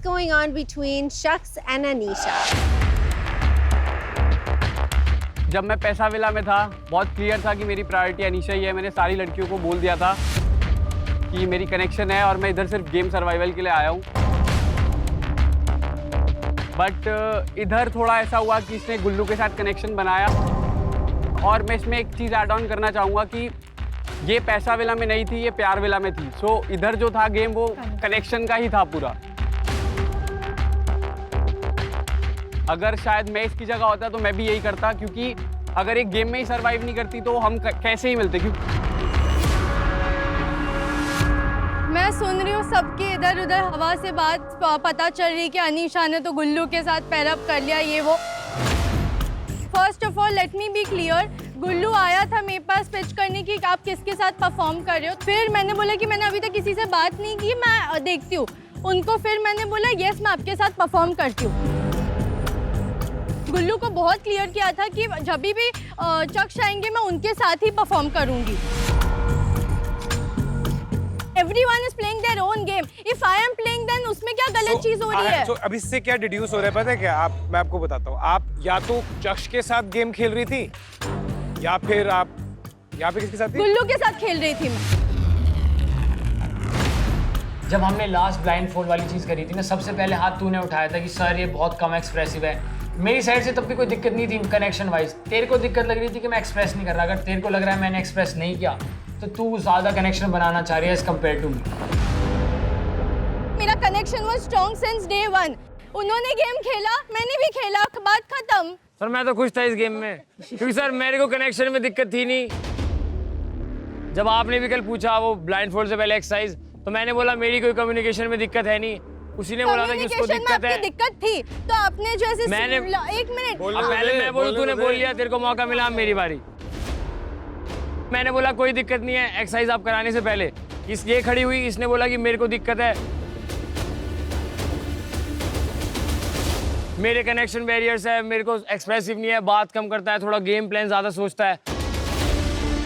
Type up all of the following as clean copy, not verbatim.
going on between Shakhs and Anisha? जब मैं पैसा विला में था बहुत क्लियर था कि मेरी प्रायोरिटी अनीशा ही है। मैंने सारी लड़कियों को बोल दिया था कि मेरी कनेक्शन है और मैं इधर सिर्फ गेम सर्वाइवल के लिए आया हूँ। बट इधर थोड़ा ऐसा हुआ कि इसने गुल्लू के साथ कनेक्शन बनाया। और मैं इसमें एक चीज़ ऐड ऑन करना चाहूँगा कि ये पैसा विला में नहीं थी, ये प्यार विला में थी। सो इधर जो था गेम वो कनेक्शन का ही था पूरा। अगर शायद मैं इसकी जगह होता तो मैं भी यही करता, क्योंकि अगर एक गेम में ही सरवाइव नहीं करती तो हम कैसे ही मिलते। मैं सुन रही हूँ सबकी इधर उधर हवा से बात पता चल रही कि अनीशा ने तो गुल्लू के साथ पैरअप कर लिया ये वो। First of all let me be clear, Gullu आया था मेरे पास पिच करने की कि आप किसके साथ परफॉर्म कर रहे हो। फिर मैंने बोला कि मैंने अभी तक किसी से बात नहीं की, मैं देखती हूँ उनको। फिर मैंने बोला यस मैं आपके साथ परफॉर्म करती हूँ। गुल्लू को बहुत क्लियर किया था कि जब भी चक्ष आएंगे मैं उनके साथ ही परफॉर्म करूंगी। Everyone is playing their own game. If I am playing, then उसमें क्या गलत चीज हो रही है? अब इससे क्या डिड्यूस हो रहा है पता है क्या? मैं आपको बताता हूँ। आप या तो चक्ष के साथ गेम खेल रही थी या फिर आप यहाँ पे किसके साथ थी? गुल्लू के साथ खेल रही थी मैं। जब हमने लास्ट ब्लाइंड फोल्ड वाली चीज़ करी थी ना, सबसे पहले हाथ तूने उठाया था कि सर ये बहुत कम एक्सप्रेसिव है। मेरी साइड से तब भी कोई दिक्कत नहीं थी कनेक्शन वाइज। तेरे को दिक्कत लग रही थी कि मैं एक्सप्रेस नहीं कर रहा। अगर तेरे को लग रहा है मैंने एक्सप्रेस नहीं किया तो तू ज़्यादा कनेक्शन बनाना चाह रही है एज कम्पेयर टू मी। मेरा connection was strong since day one. उन्होंने गेम खेला, मैंने भी खेला, बात खत्म। सर मैं तो खुश था इस गेम में, क्योंकि सर मेरे को कनेक्शन में दिक्कत थी नहीं। जब आपने भी कल पूछा वो ब्लाइंड फोल्ड से पहले एक्सरसाइज, तो मैंने बोला मेरी कोई कम्युनिकेशन में दिक्कत है नहीं। उसी ने बोला था कि उसको दिक्कत है। दिक्कत थी तो आपने जो ऐसे मैंने एक मिनट पहले मैं बोलूं, तूने बोल लिया, तेरे को मौका मिला, मेरी बारी। मैंने बोला कोई दिक्कत नहीं है एक्सरसाइज आप कराने से पहले। ये खड़ी हुई, इसने बोला कि मेरे को दिक्कत है, मेरे कनेक्शन बैरियर्स है, मेरे को एक्सप्रेसिव नहीं है, बात कम करता है, थोड़ा गेम प्लान ज्यादा सोचता है।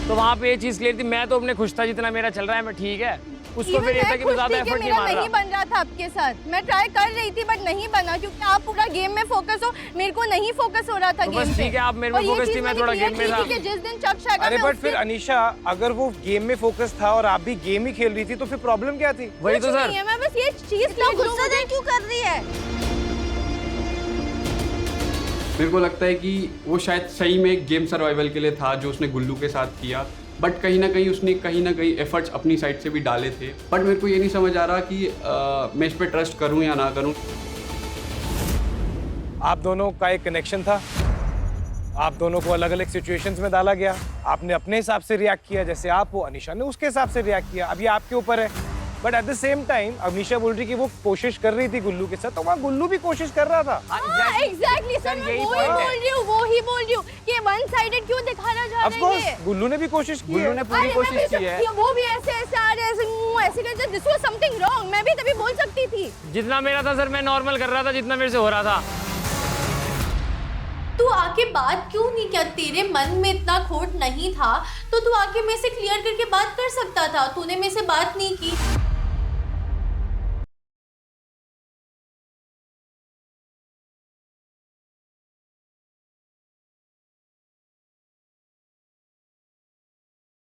तो वहाँ पे ये चीज क्लियर थी। मैं तो अपने खुश था जितना मेरा चल रहा है, मैं ठीक है। उसको फिर ये था कि मैं ज्यादा एफर्ट नहीं मार रहा। नहीं बन रहा था आपके साथ, मैं ट्राई कर रही थी बट नहीं बना, क्योंकि आप पूरा गेम में फोकस हो, मेरे को नहीं फोकस हो रहा था गेम पे। ठीक है आप मेरे में फोकस थी, मैं थोड़ा गेम में था। जिस दिन चक्ष आएगा अरे बट फिर अनीशा अगर वो गेम में फोकस था और आप भी गेम ही खेल रही थी तो फिर प्रॉब्लम क्या थी? वही तो सर, मैं बस ये चीज गुस्सा क्यों कर रही है? मेरे को लगता है कि वो शायद सही में एक गेम सर्वाइवल के लिए था जो उसने गुल्लू के साथ किया। बट कहीं ना कहीं एफर्ट्स अपनी साइड से भी डाले थे। बट मेरे को ये नहीं समझ आ रहा कि मैं इस पर ट्रस्ट करूं या ना करूं। आप दोनों का एक कनेक्शन था, आप दोनों को अलग अलग सिचुएशंस में डाला गया, आपने अपने हिसाब से रिएक्ट किया जैसे आप हो, अनीशा ने उसके हिसाब से रिएक्ट किया। अब ये आपके ऊपर है। But at the same time Anisha बोल रही कि वो कोशिश कर रही थी गुल्लू के साथ, तो वहाँ गुल्लू भी कोशिश कर रहा था। एग्जैक्टली सर, मैं वो ही बोल रही हूँ कि वन साइडेड क्यों दिखाना चाह रहे हैं? गुल्लू ने भी कोशिश की है। गुल्लू ने पूरी कोशिश की है। वो भी ऐसे आ रहे ऐसे करते, दिस वाज समथिंग रॉन्ग। मैं भी तभी बोल सकती थी। जितना मेरा था सर मैं नॉर्मल कर रहा था, जितना मेरे से हो रहा था। तू आके बात क्यों नहीं किया? तेरे मन में इतना खोट नहीं था तो तू आके मेरे से क्लियर करके बात कर सकता था। तूने मेरे से बात नहीं की।